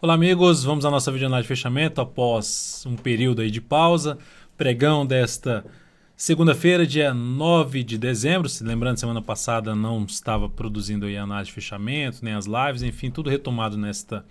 Olá amigos, vamos à nossa videoanálise de fechamento após um período aí de pausa. Pregão desta segunda-feira, dia 9 de dezembro. Lembrando, semana passada não estava produzindo aí a análise de fechamento, nem as lives, enfim, tudo retomado nesta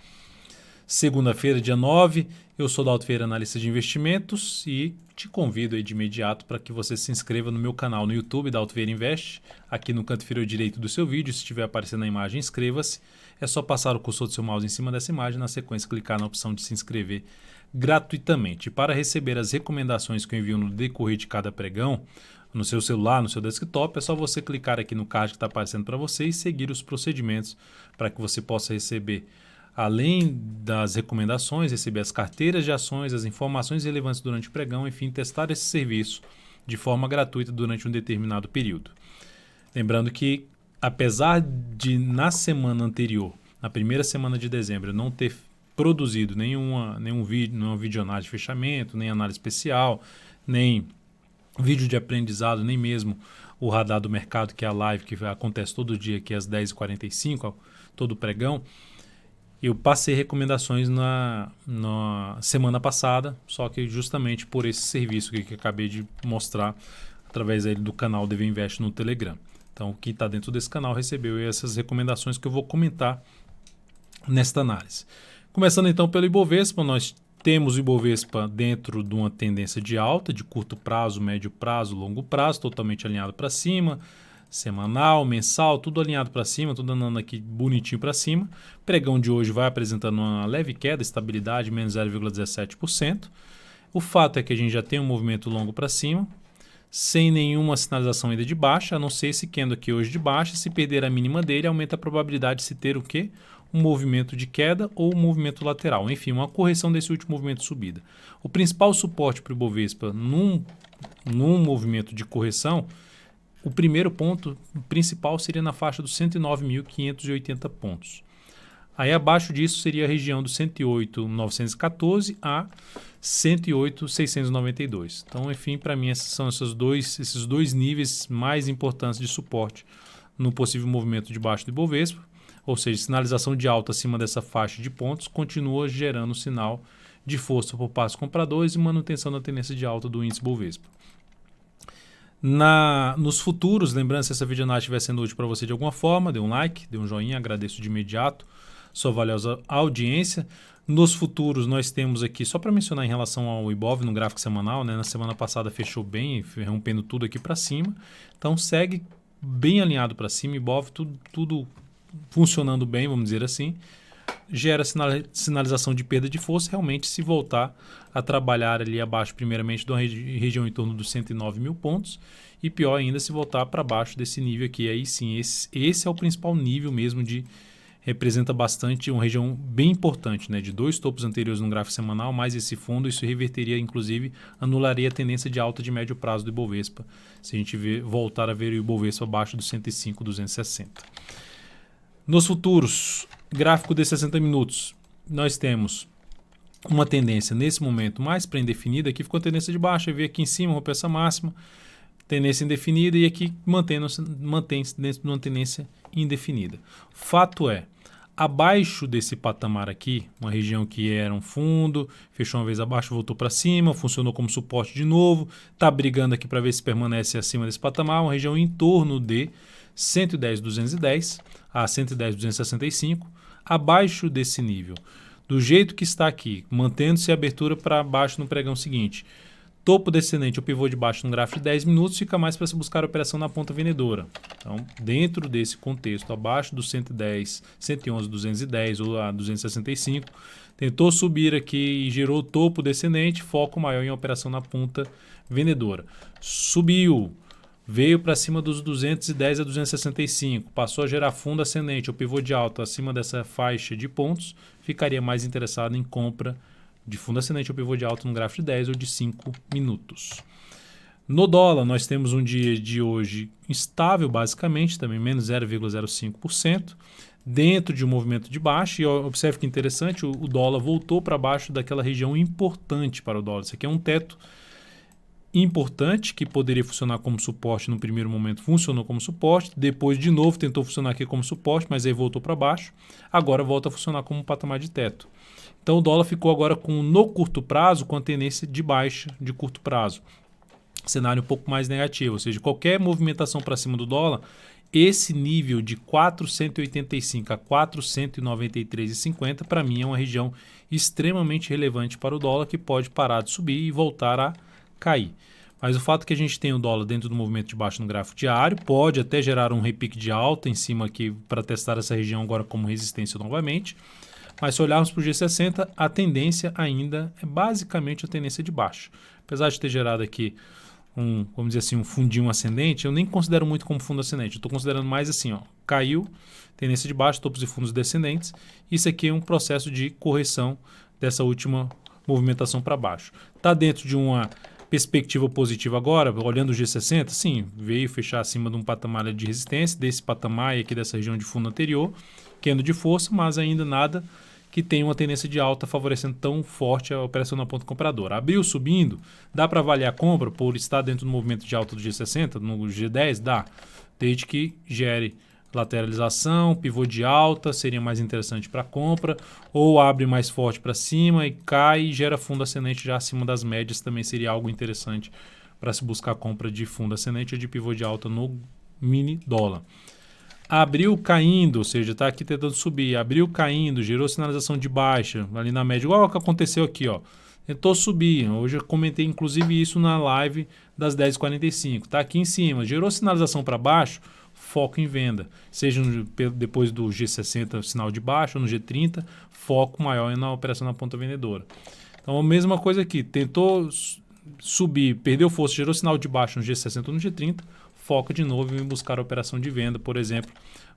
segunda-feira, dia 9. Eu sou Dalto Ferreira, analista de investimentos, e te convido aí de imediato para que você se inscreva no meu canal no YouTube, Dalto Ferreira Invest. Aqui no canto inferior direito do seu vídeo, se estiver aparecendo a imagem, inscreva-se. É só passar o cursor do seu mouse em cima dessa imagem, na sequência clicar na opção de se inscrever gratuitamente. Para receber as recomendações que eu envio no decorrer de cada pregão, no seu celular, no seu desktop, é só você clicar aqui no card que está aparecendo para você e seguir os procedimentos para que você possa receber, além das recomendações, receber as carteiras de ações, as informações relevantes durante o pregão, enfim, testar esse serviço de forma gratuita durante um determinado período. Lembrando que, apesar de na semana anterior, na primeira semana de dezembro, não ter produzido nenhum vídeo, nenhuma videoanálise de fechamento, nem análise especial, nem vídeo de aprendizado, nem mesmo o radar do mercado, que é a live que acontece todo dia aqui às 10h45, todo pregão, eu passei recomendações na semana passada, só que justamente por esse serviço que eu acabei de mostrar através aí do canal DV Invest no Telegram. Então, quem está dentro desse canal recebeu essas recomendações que eu vou comentar nesta análise. Começando então pelo Ibovespa, nós temos o Ibovespa dentro de uma tendência de alta, de curto prazo, médio prazo, longo prazo, totalmente alinhado para cima, semanal, mensal, tudo alinhado para cima, tudo andando aqui bonitinho para cima. Pregão de hoje vai apresentando uma leve queda, estabilidade, menos 0,17%. O fato é que a gente já tem um movimento longo para cima, sem nenhuma sinalização ainda de baixa, a não ser esse candle aqui hoje de baixa. Se perder a mínima dele, aumenta a probabilidade de se ter o quê? Um movimento de queda ou um movimento lateral. Enfim, uma correção desse último movimento de subida. O principal suporte para o Ibovespa num movimento de correção, o primeiro ponto principal seria na faixa dos 109.580 pontos. Aí abaixo disso seria a região dos 108.914 a 108.692. Então, enfim, para mim esses são esses dois níveis mais importantes de suporte no possível movimento de baixo do Ibovespa. Ou seja, sinalização de alta acima dessa faixa de pontos continua gerando sinal de força por parte dos compradores e manutenção da tendência de alta do índice Ibovespa. Nos futuros, lembrando, se essa videoanálise estiver sendo útil para você de alguma forma, dê um like, dê um joinha, agradeço de imediato sua valiosa audiência. Nos futuros nós temos aqui, só para mencionar em relação ao Ibov no gráfico semanal, né, na semana passada fechou bem, rompendo tudo aqui para cima, então segue bem alinhado para cima, Ibov tudo funcionando bem, vamos dizer assim, gera sinalização de perda de força, realmente se voltar a trabalhar ali abaixo, primeiramente, de uma região em torno dos 109 mil pontos, e pior ainda se voltar para baixo desse nível aqui. Aí sim, esse é o principal nível mesmo representa bastante, uma região bem importante, né, de dois topos anteriores no gráfico semanal, mais esse fundo, isso reverteria, inclusive, anularia a tendência de alta de médio prazo do Ibovespa, se a gente voltar a ver o Ibovespa abaixo dos 105.260. Nos futuros, gráfico de 60 minutos, nós temos uma tendência nesse momento mais pré-indefinida, aqui ficou a tendência de baixa, veio aqui em cima, rompeu essa máxima, tendência indefinida, e aqui mantém-se dentro de uma tendência indefinida. Fato é, abaixo desse patamar aqui, uma região que era um fundo, fechou uma vez abaixo, voltou para cima, funcionou como suporte de novo, está brigando aqui para ver se permanece acima desse patamar, uma região em torno de 110.210 a 110.265, abaixo desse nível. Do jeito que está aqui, mantendo-se a abertura para baixo no pregão seguinte, topo descendente ou pivô de baixo no gráfico de 10 minutos, fica mais para se buscar a operação na ponta vendedora. Então, dentro desse contexto, abaixo dos 110, 111.210 ou a 265, tentou subir aqui e gerou topo descendente, foco maior em operação na ponta vendedora. Subiu, veio para cima dos 210 a 265, passou a gerar fundo ascendente ou pivô de alta acima dessa faixa de pontos, ficaria mais interessado em compra de fundo ascendente ou pivô de alta no gráfico de 10 ou de 5 minutos. No dólar, nós temos um dia de hoje instável, basicamente, também menos 0,05%, dentro de um movimento de baixa. E observe que interessante, o dólar voltou para baixo daquela região importante para o dólar. Isso aqui é um teto importante que poderia funcionar como suporte no primeiro momento, funcionou como suporte, depois de novo tentou funcionar aqui como suporte, mas aí voltou para baixo, agora volta a funcionar como um patamar de teto. Então o dólar ficou agora no curto prazo com a tendência de baixa de curto prazo. Cenário um pouco mais negativo, ou seja, qualquer movimentação para cima do dólar, esse nível de 485 a 493,50 para mim é uma região extremamente relevante para o dólar que pode parar de subir e voltar a cair. Mas o fato que a gente tem o dólar dentro do movimento de baixo no gráfico diário pode até gerar um repique de alta em cima aqui para testar essa região agora como resistência novamente. Mas se olharmos para o G60, a tendência ainda é basicamente a tendência de baixa. Apesar de ter gerado aqui vamos dizer assim, um fundinho ascendente, eu nem considero muito como fundo ascendente. Eu estou considerando mais assim, ó, caiu, tendência de baixo, topos e fundos descendentes. Isso aqui é um processo de correção dessa última movimentação para baixo. Está dentro de uma perspectiva positiva agora, olhando o G60, sim, veio fechar acima de um patamar de resistência, desse patamar e aqui dessa região de fundo anterior, queda de força, mas ainda nada que tem uma tendência de alta favorecendo tão forte a operação na ponta compradora. Abriu subindo, dá para avaliar a compra por estar dentro do movimento de alta do G60, no G10? Dá, desde que gere lateralização, pivô de alta, seria mais interessante para compra, ou abre mais forte para cima e cai e gera fundo ascendente já acima das médias, também seria algo interessante para se buscar compra de fundo ascendente ou de pivô de alta no mini dólar. Abriu caindo, ou seja, está aqui tentando subir, abriu caindo, gerou sinalização de baixa ali na média, igual o que aconteceu aqui, ó. Tentou subir, hoje eu comentei inclusive isso na live das 10h45, está aqui em cima, gerou sinalização para baixo, foco em venda, seja depois do G60 sinal de baixa ou no G30, foco maior na operação na ponta vendedora. Então a mesma coisa aqui, tentou subir, perdeu força, gerou sinal de baixa no G60 ou no G30, foca de novo em buscar a operação de venda, por exemplo,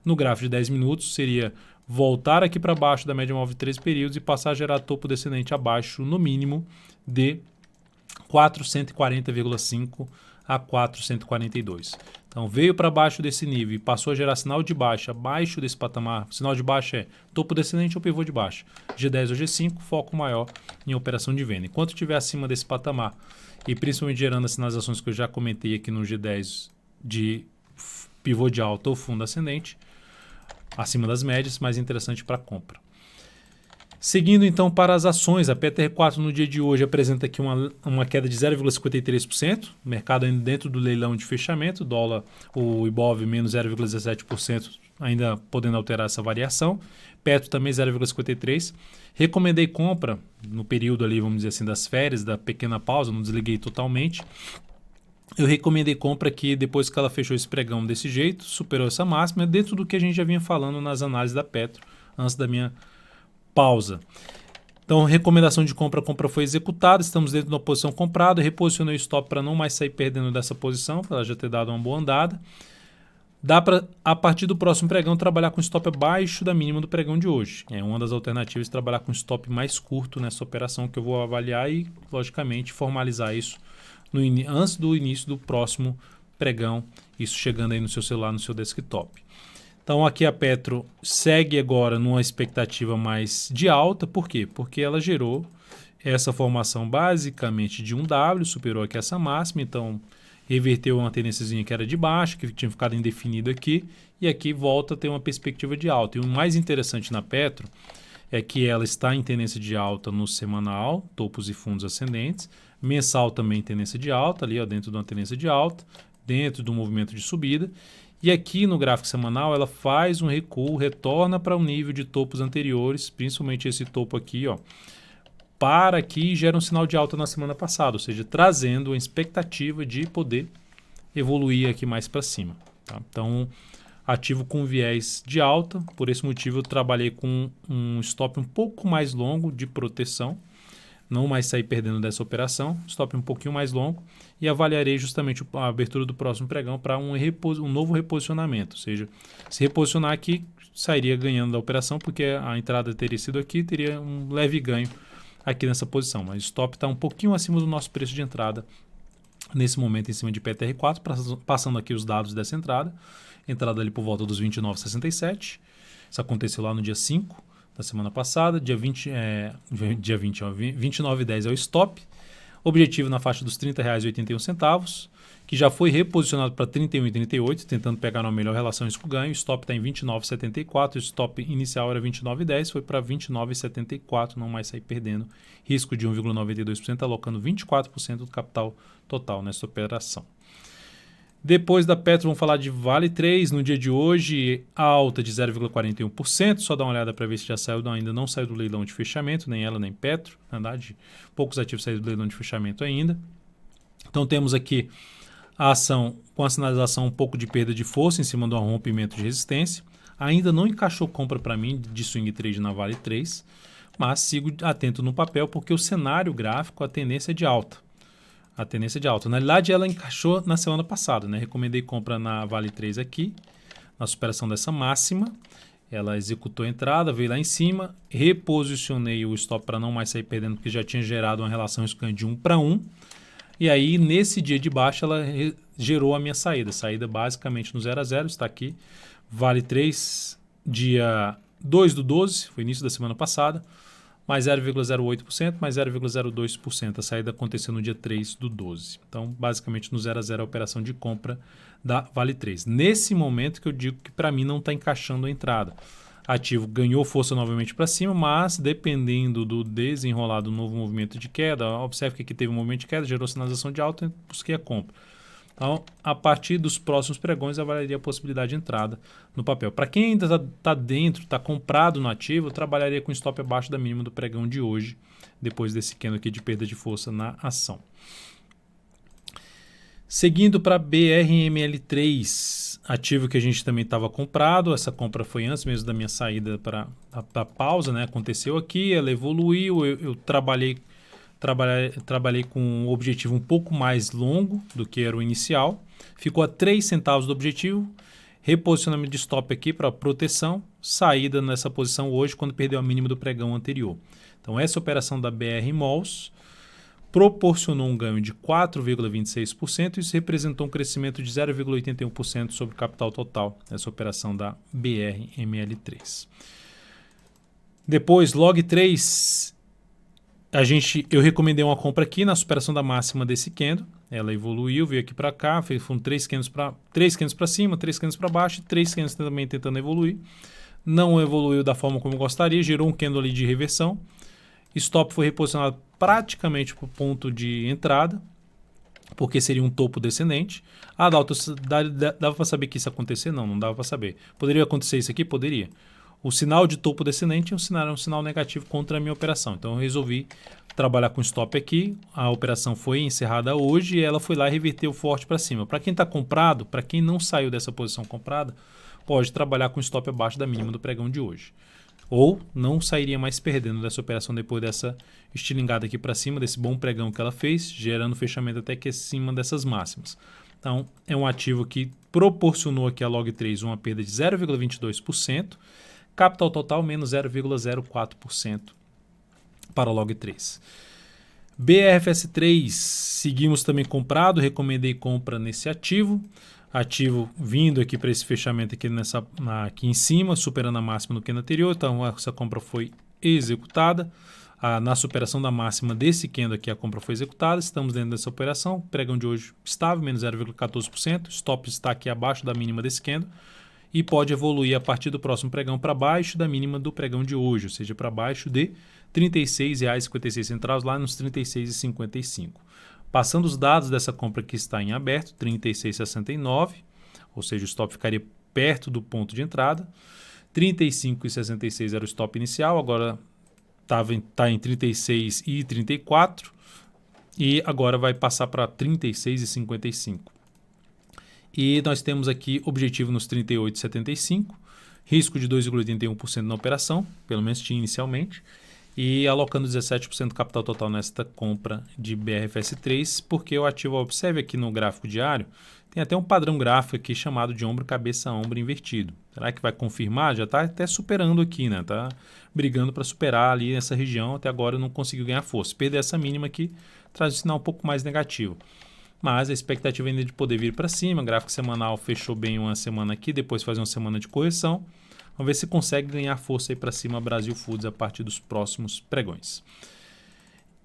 no gráfico de 10 minutos, seria voltar aqui para baixo da média móvel de 13 períodos e passar a gerar topo descendente abaixo, no mínimo, de 440,5 a 442. Então veio para baixo desse nível e passou a gerar sinal de baixa abaixo desse patamar. Sinal de baixa é topo descendente ou pivô de baixa. G10 ou G5, foco maior em operação de venda. Enquanto estiver acima desse patamar e principalmente gerando as sinalizações que eu já comentei aqui no G10 de pivô de alta ou fundo ascendente, acima das médias, mais interessante para compra. Seguindo então para as ações, a PTR4 no dia de hoje apresenta aqui uma queda de 0,53%, mercado ainda dentro do leilão de fechamento, dólar, o Ibov menos 0,17%, ainda podendo alterar essa variação, Petro também 0,53%. Recomendei compra no período ali, vamos dizer assim, das férias, da pequena pausa, não desliguei totalmente. Eu recomendei compra aqui depois que ela fechou esse pregão desse jeito, superou essa máxima, dentro do que a gente já vinha falando nas análises da Petro, antes da minha pausa. Então, recomendação de compra, a compra foi executada, estamos dentro de uma posição comprada, reposicionei o stop para não mais sair perdendo dessa posição, para ela já ter dado uma boa andada. Dá para, a partir do próximo pregão, trabalhar com stop abaixo da mínima do pregão de hoje. É uma das alternativas, trabalhar com stop mais curto nessa operação que eu vou avaliar e, logicamente, formalizar isso antes do início do próximo pregão, isso chegando aí no seu celular, no seu desktop. Então aqui a Petro segue agora numa expectativa mais de alta, por quê? Porque ela gerou essa formação basicamente de um W, superou aqui essa máxima, então reverteu uma tendênciazinha que era de baixo, que tinha ficado indefinido aqui, e aqui volta a ter uma perspectiva de alta. E o mais interessante na Petro é que ela está em tendência de alta no semanal, topos e fundos ascendentes, mensal também tendência de alta, ali ó, dentro de uma tendência de alta, dentro do movimento de subida, e aqui no gráfico semanal ela faz um recuo, retorna para um nível de topos anteriores, principalmente esse topo aqui, ó, para aqui e gera um sinal de alta na semana passada, ou seja, trazendo a expectativa de poder evoluir aqui mais para cima. Tá? Então, ativo com viés de alta, por esse motivo eu trabalhei com um stop um pouco mais longo de proteção, não mais sair perdendo dessa operação, stop um pouquinho mais longo, e avaliarei justamente a abertura do próximo pregão para um novo reposicionamento, ou seja, se reposicionar aqui, sairia ganhando da operação, porque a entrada teria sido aqui, teria um leve ganho aqui nessa posição, mas o stop está um pouquinho acima do nosso preço de entrada, nesse momento em cima de PTR4, passando aqui os dados dessa entrada ali por volta dos 29,67, isso aconteceu lá no dia 5, da semana passada, dia 20, 29,10 é o stop, Objetivo na faixa dos R$ 30,81, que já foi reposicionado para R$ 31,38, tentando pegar uma melhor relação risco-ganho. O stop está em R$ 29,74, o stop inicial era R$ 29,10, foi para R$ 29,74, não mais sair perdendo. Risco de 1,92%, alocando 24% do capital total nessa operação. Depois da Petro, vamos falar de Vale 3. No dia de hoje, alta de 0,41%. Só dá uma olhada para ver se já saiu. Não, ainda não saiu do leilão de fechamento, nem ela, nem Petro. Na verdade, poucos ativos saíram do leilão de fechamento ainda. Então, temos aqui a ação com a sinalização um pouco de perda de força em cima de um rompimento de resistência. Ainda não encaixou compra para mim de swing trade na Vale 3, mas sigo atento no papel porque o cenário gráfico, a tendência é de alta. A tendência de alta. Na realidade, ela encaixou na semana passada, né? Recomendei compra na Vale 3 aqui, na superação dessa máxima. Ela executou a entrada, veio lá em cima, reposicionei o stop para não mais sair perdendo, porque já tinha gerado uma relação risco-ganho de 1 para 1. E aí, nesse dia de baixa, ela gerou a minha saída. Saída basicamente no 0 a 0, está aqui. Vale 3, dia 2/12, foi início da semana passada. Mais 0,08%, mais 0,02%. A saída aconteceu no dia 3/12. Então, basicamente, no 0 a 0 a operação de compra da Vale 3. Nesse momento que eu digo que para mim não está encaixando a entrada. Ativo ganhou força novamente para cima, mas dependendo do desenrolar do novo movimento de queda, observe que aqui teve um movimento de queda, gerou sinalização de alta e busquei a compra. Então, a partir dos próximos pregões, avaliaria a possibilidade de entrada no papel. Para quem ainda está dentro, está comprado no ativo, eu trabalharia com stop abaixo da mínima do pregão de hoje, depois desse candle aqui de perda de força na ação. Seguindo para BRML3, ativo que a gente também estava comprado. Essa compra foi antes mesmo da minha saída para a pausa, né? Aconteceu aqui, ela evoluiu, eu trabalhei com um objetivo um pouco mais longo do que era o inicial. Ficou a 3 centavos do objetivo. Reposicionamento de stop aqui para proteção. Saída nessa posição hoje quando perdeu a mínima do pregão anterior. Então essa operação da BR Malls proporcionou um ganho de 4,26%. Isso representou um crescimento de 0,81% sobre o capital total. Essa operação da BRML3. Depois, Log3... Eu recomendei uma compra aqui na superação da máxima desse candle. Ela evoluiu, veio aqui para cá, foram 3 candles para cima, 3 candles para baixo e 3 candles também tentando evoluir. Não evoluiu da forma como eu gostaria, gerou um candle ali de reversão. Stop foi reposicionado praticamente para o ponto de entrada, porque seria um topo descendente. Dava para saber que isso ia acontecer? Não dava para saber. Poderia acontecer isso aqui? Poderia. O sinal de topo descendente é um sinal negativo contra a minha operação. Então, eu resolvi trabalhar com stop aqui. A operação foi encerrada hoje e ela foi lá e reverteu forte para cima. Para quem está comprado, para quem não saiu dessa posição comprada, pode trabalhar com stop abaixo da mínima do pregão de hoje. Ou não sairia mais perdendo dessa operação depois dessa estilingada aqui para cima, desse bom pregão que ela fez, gerando fechamento até que acima dessas máximas. Então, é um ativo que proporcionou aqui a Log3 uma perda de 0,22%. Capital total menos 0,04% para o Log3. BRFS3, seguimos também comprado, recomendei compra nesse ativo. Ativo vindo aqui para esse fechamento aqui em cima, superando a máxima no candle anterior. Então, essa compra foi executada. Na superação da máxima desse candle aqui, a compra foi executada. Estamos dentro dessa operação. Pregão de hoje estável, menos 0,14%. Stop está aqui abaixo da mínima desse candle. E pode evoluir a partir do próximo pregão para baixo da mínima do pregão de hoje, ou seja, para baixo de R$ 36,56, lá nos R$ 36,55. Passando os dados dessa compra que está em aberto, R$ 36,69, ou seja, o stop ficaria perto do ponto de entrada. R$ 35,66 era o stop inicial, agora está em 36,34 e agora vai passar para 36,55. E nós temos aqui objetivo nos 38,75, risco de 2,81% na operação, pelo menos tinha inicialmente, e alocando 17% do capital total nesta compra de BRFS3, porque o ativo, observe aqui no gráfico diário, tem até um padrão gráfico aqui chamado de ombro, cabeça, ombro invertido. Será que vai confirmar? Já está até superando aqui, né? Está brigando para superar ali essa região, até agora não conseguiu ganhar força. Perder essa mínima aqui traz um sinal um pouco mais negativo. Mas a expectativa ainda é de poder vir para cima. O gráfico semanal fechou bem uma semana aqui, depois fazer uma semana de correção. Vamos ver se consegue ganhar força aí para cima Brasil Foods a partir dos próximos pregões.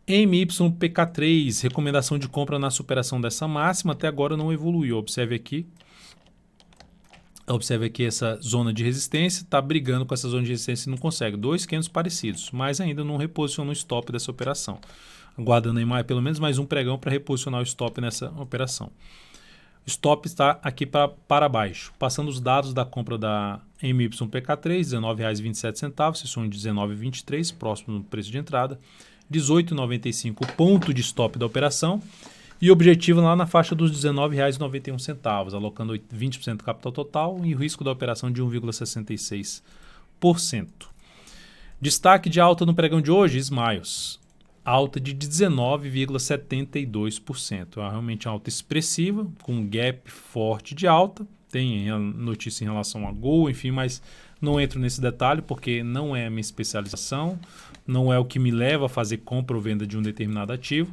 MYPK3, recomendação de compra na superação dessa máxima, até agora não evoluiu. Observe aqui essa zona de resistência, está brigando com essa zona de resistência e não consegue. Dois candles parecidos, mas ainda não reposicionou o stop dessa operação. Aguardando aí pelo menos mais um pregão para reposicionar o stop nessa operação. O stop está aqui para baixo. Passando os dados da compra da MYPK3, R$19,27, sessão de R$19,23, próximo do preço de entrada. R$18,95 o ponto de stop da operação e objetivo lá na faixa dos R$19,91, alocando 20% do capital total e o risco da operação de 1,66%. Destaque de alta no pregão de hoje, Smiles, alta de 19,72%, é realmente alta expressiva, com um gap forte de alta, tem notícia em relação a Gol, enfim, mas não entro nesse detalhe porque não é a minha especialização, não é o que me leva a fazer compra ou venda de um determinado ativo.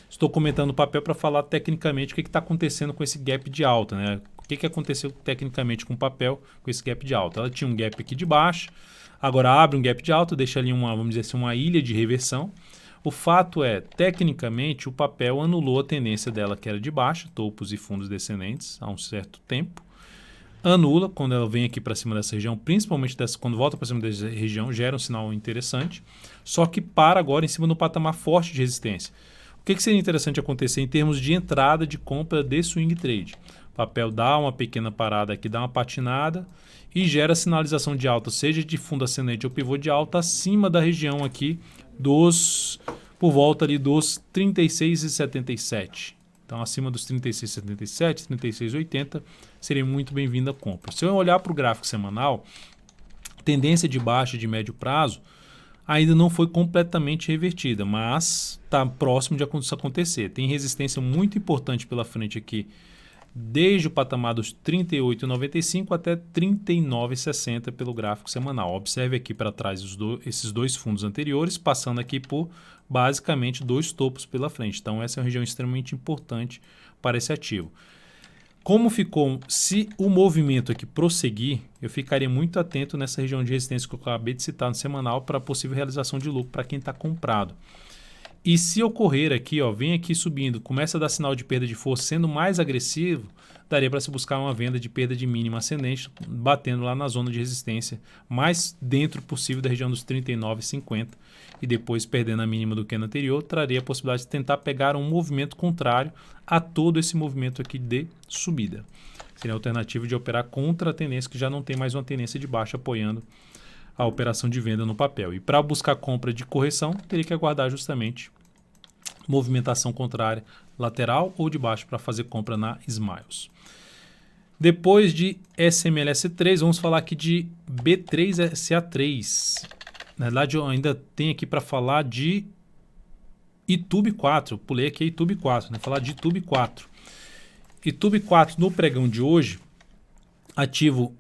Estou comentando o papel para falar tecnicamente o que está acontecendo com esse gap de alta, né? O que aconteceu tecnicamente com o papel, com esse gap de alta? Ela tinha um gap aqui de baixo, agora abre um gap de alta, deixa ali vamos dizer assim, uma ilha de reversão. O fato é, tecnicamente, o papel anulou a tendência dela que era de baixa, topos e fundos descendentes, há um certo tempo. Anula quando ela vem aqui para cima dessa região, principalmente quando volta para cima dessa região, gera um sinal interessante, só que para agora em cima do patamar forte de resistência. O que seria interessante acontecer em termos de entrada de compra de swing trade? O papel dá uma pequena parada aqui, dá uma patinada e gera sinalização de alta, seja de fundo ascendente ou pivô de alta, acima da região aqui por volta ali dos 36,77. Então, acima dos 36,77, 36,80, seria muito bem-vinda a compra. Se eu olhar para o gráfico semanal, tendência de baixa de médio prazo ainda não foi completamente revertida, mas está próximo de acontecer. Tem resistência muito importante pela frente aqui, desde o patamar dos 38,95 até 39,60 pelo gráfico semanal. Observe aqui para trás esses dois fundos anteriores, passando aqui por basicamente dois topos pela frente. Então essa é uma região extremamente importante para esse ativo. Como ficou, se o movimento aqui prosseguir, eu ficaria muito atento nessa região de resistência que eu acabei de citar no semanal para possível realização de lucro para quem está comprado. E se ocorrer aqui, vem aqui subindo, começa a dar sinal de perda de força sendo mais agressivo, daria para se buscar uma venda de perda de mínima ascendente, batendo lá na zona de resistência, mais dentro possível da região dos 39,50 e depois perdendo a mínima do candle anterior, traria a possibilidade de tentar pegar um movimento contrário a todo esse movimento aqui de subida. Seria a alternativa de operar contra a tendência, que já não tem mais uma tendência de baixa apoiando a operação de venda no papel. E para buscar compra de correção, teria que aguardar justamente movimentação contrária lateral ou de baixo para fazer compra na Smiles. Depois de SMLS3, vamos falar aqui de B3SA3. Na verdade, eu ainda tenho aqui para falar de ITUB 4. Eu pulei aqui ITUB 4, né? Falar de ITUB 4. ITUB 4 no pregão de hoje, ativo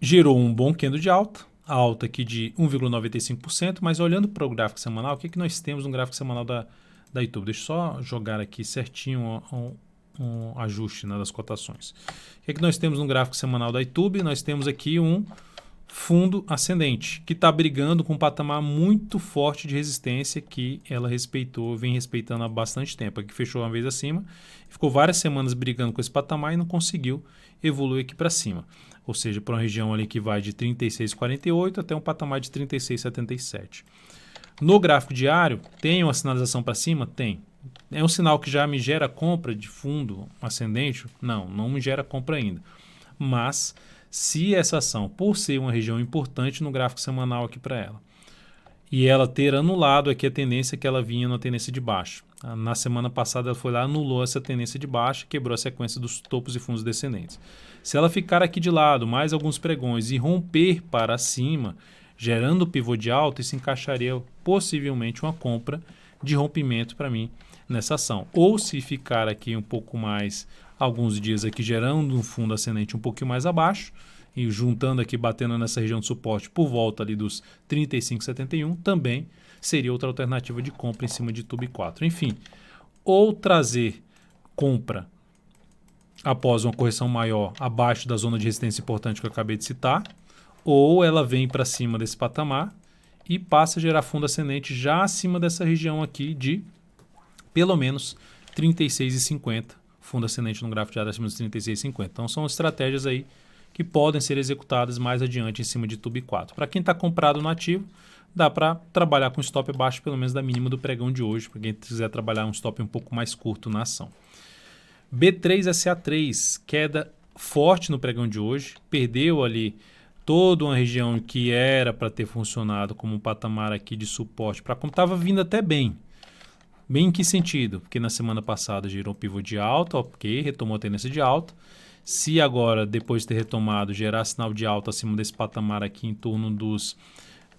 gerou um bom candle de alta. A alta aqui de 1,95%, mas olhando para o gráfico semanal, o que nós temos no gráfico semanal da ITUB? Deixa eu só jogar aqui certinho um ajuste, né, das cotações. O que nós temos no gráfico semanal da ITUB? Nós temos aqui um fundo ascendente, que está brigando com um patamar muito forte de resistência que ela vem respeitando há bastante tempo. Aqui fechou uma vez acima, ficou várias semanas brigando com esse patamar e não conseguiu evoluir aqui para cima. Ou seja, para uma região ali que vai de 36,48 até um patamar de 36,77. No gráfico diário, tem uma sinalização para cima? Tem. É um sinal que já me gera compra de fundo ascendente? Não me gera compra ainda. Mas se essa ação, por ser uma região importante no gráfico semanal aqui para ela, e ela ter anulado aqui a tendência que ela vinha na tendência de baixa. Na semana passada ela foi lá, anulou essa tendência de baixa, quebrou a sequência dos topos e fundos descendentes. Se ela ficar aqui de lado, mais alguns pregões e romper para cima, gerando pivô de alta, isso encaixaria possivelmente uma compra de rompimento para mim nessa ação. Ou se ficar aqui um pouco mais, alguns dias aqui gerando um fundo ascendente um pouquinho mais abaixo, e juntando aqui, batendo nessa região de suporte por volta ali dos 35,71, também seria outra alternativa de compra em cima de ITUB 4. Enfim, ou trazer compra após uma correção maior abaixo da zona de resistência importante que eu acabei de citar, ou ela vem para cima desse patamar e passa a gerar fundo ascendente já acima dessa região aqui de pelo menos 36,50. Fundo ascendente no gráfico diário acima dos 36,50. Então são estratégias aí que podem ser executadas mais adiante em cima de TUB 4. Para quem está comprado no ativo, dá para trabalhar com stop abaixo pelo menos da mínima do pregão de hoje, para quem quiser trabalhar um stop um pouco mais curto na ação. B3SA3, queda forte no pregão de hoje, perdeu ali toda uma região que era para ter funcionado como um patamar aqui de suporte, para como estava vindo até bem. Bem em que sentido? Porque na semana passada gerou pivô de alta, ok, retomou a tendência de alta. Se agora, depois de ter retomado, gerar sinal de alta acima desse patamar aqui em torno dos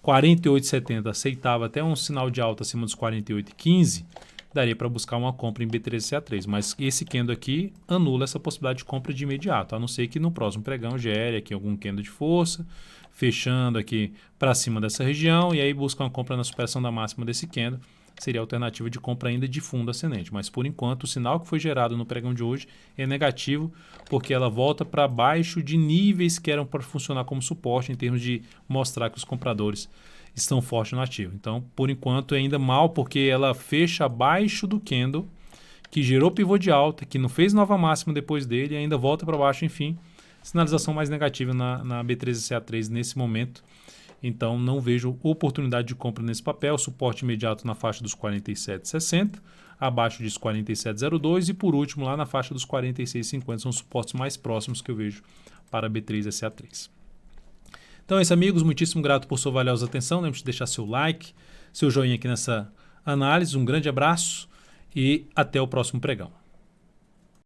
48,70, aceitava até um sinal de alta acima dos 48,15, daria para buscar uma compra em B3CA3. Mas esse candle aqui anula essa possibilidade de compra de imediato, a não ser que no próximo pregão gere aqui algum candle de força, fechando aqui para cima dessa região, e aí busca uma compra na superação da máxima desse candle. Seria a alternativa de compra ainda de fundo ascendente. Mas, por enquanto, o sinal que foi gerado no pregão de hoje é negativo, porque ela volta para baixo de níveis que eram para funcionar como suporte, em termos de mostrar que os compradores estão fortes no ativo. Então, por enquanto, é ainda mal, porque ela fecha abaixo do candle, que gerou pivô de alta, que não fez nova máxima depois dele, e ainda volta para baixo, enfim. Sinalização mais negativa na B3CA3 nesse momento. Então, não vejo oportunidade de compra nesse papel. Suporte imediato na faixa dos 47,60, abaixo disso 47,02 e, por último, lá na faixa dos 46,50. São os suportes mais próximos que eu vejo para B3SA3. Então é isso, amigos. Muitíssimo grato por sua valiosa atenção. Lembre-se de deixar seu like, seu joinha aqui nessa análise. Um grande abraço e até o próximo pregão.